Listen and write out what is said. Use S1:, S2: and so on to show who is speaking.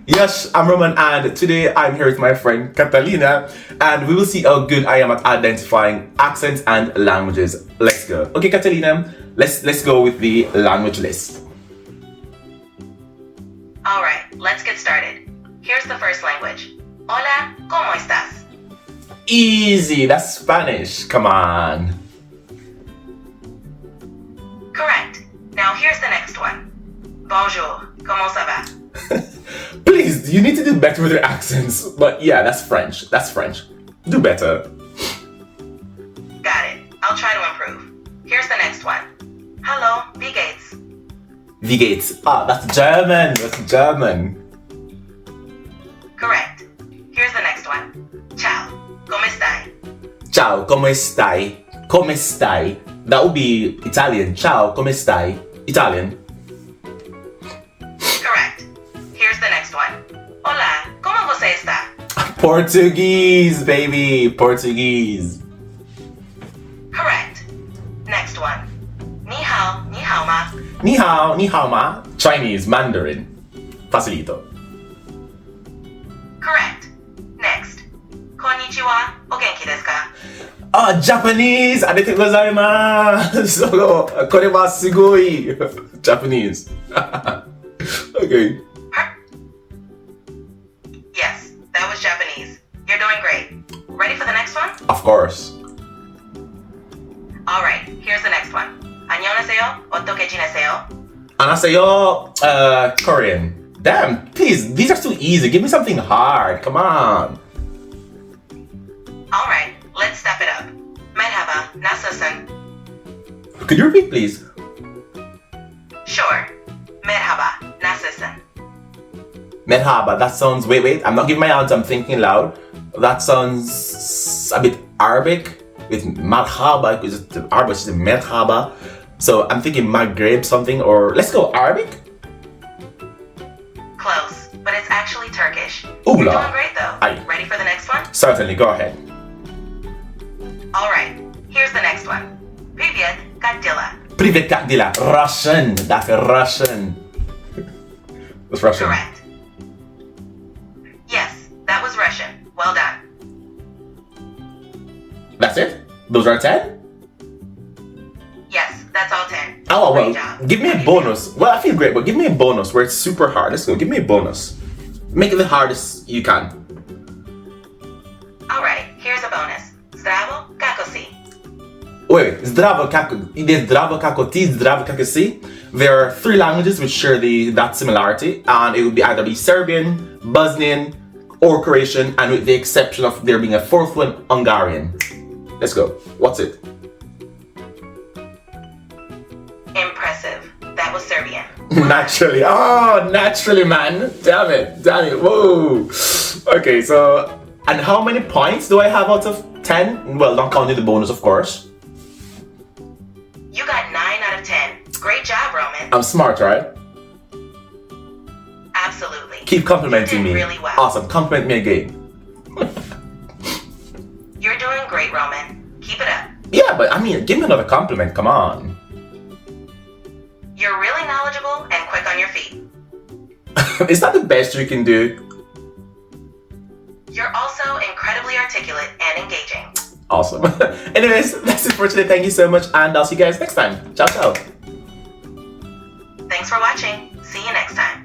S1: Yes, I'm Roman, and today I'm here with my friend Catalina, and we will see how good I am at identifying accents and languages. Let's go. Okay, Catalina, let's go with the language list.
S2: All right, let's get started. Here's the first language. Hola, ¿cómo estás?
S1: Easy, that's Spanish. Come on.
S2: Correct. Now here's the next one. Bonjour, ¿cómo ça va?
S1: Please, you need to do better with your accents. But yeah, that's French. That's French. Do better.
S2: Got it. I'll try to improve. Here's the next one. Hello, wie geht's?
S1: Wie geht's? Ah, that's German. That's German.
S2: Correct. Here's the next one. Ciao, come stai?
S1: Ciao, come stai? Come stai? That would be Italian. Ciao, come stai? Italian.
S2: Correct. Here's the next one. Hola, ¿cómo você está?
S1: Portuguese, baby. Portuguese.
S2: Correct. Next one. Ni hao ma.
S1: Ni hao ma. Chinese, Mandarin. Facilito.
S2: Correct. Next. Konnichiwa, o genki desu ka?
S1: Ah, Japanese. Arigatou gozaimasu. Koreba sugoi. Japanese. Okay.
S2: Yes, that was Japanese. You're doing great. Ready for the next one?
S1: Of course.
S2: All right, here's the next one. 안녕하세요, 어떻게 지내세요?
S1: Anasayo, Korean. Damn, please, these are too easy. Give me something hard. Come on.
S2: All right, let's step it up. Merhaba, nasılsın?
S1: Could you repeat, please?
S2: Sure. Merhaba, nasılsın?
S1: Merhaba, that sounds, wait, I'm not giving my answer, I'm thinking loud. That sounds a bit Arabic with marhaba, because Arabic is merhaba. So I'm thinking Maghreb something, or let's go Arabic?
S2: Close, but it's actually Turkish.
S1: Oula.
S2: You're doing great though.
S1: Aye.
S2: Ready for the next one?
S1: Certainly, go ahead.
S2: All right, here's the next one. Привет, как дела?
S1: Privet как дела? Russian, that's Russian. That's Russian.
S2: Correct. Yes, that was Russian. Well done.
S1: That's it? Those are 10?
S2: Yes, that's all 10.
S1: Oh, well,
S2: Great job.
S1: give me a bonus. Well, I feel great, but give me a bonus where it's super hard. Let's go, give me a bonus. Make it the hardest you can.
S2: All right, here's a bonus. Zdravo, kako si?
S1: Wait, zdravo kako, zdravo kako ti, zdravo kako si. There are 3 languages which share that similarity, and it would either be Serbian, Bosnian, or Croatian, and with the exception of there being a 4th one, Hungarian. Let's go. What's it?
S2: Impressive. That was Serbian.
S1: Naturally. Oh, naturally, man. Damn it. Whoa. Okay, so, and how many points do I have out of 10? Well, not counting the bonus, of course.
S2: You got 9 out of 10. Great job, Roman.
S1: I'm smart, right?
S2: Absolutely.
S1: Keep complimenting
S2: You did
S1: me.
S2: really well.
S1: Awesome. Compliment me again.
S2: You're doing great, Roman. Keep it up.
S1: Yeah, but I mean, give me another compliment. Come on.
S2: You're really knowledgeable and quick on your feet.
S1: Is that the best you can do?
S2: You're also incredibly articulate and engaging.
S1: Awesome. Anyways, that's it for today. Thank you so much, and I'll see you guys next time. Ciao, ciao.
S2: Thanks for watching. See you next time.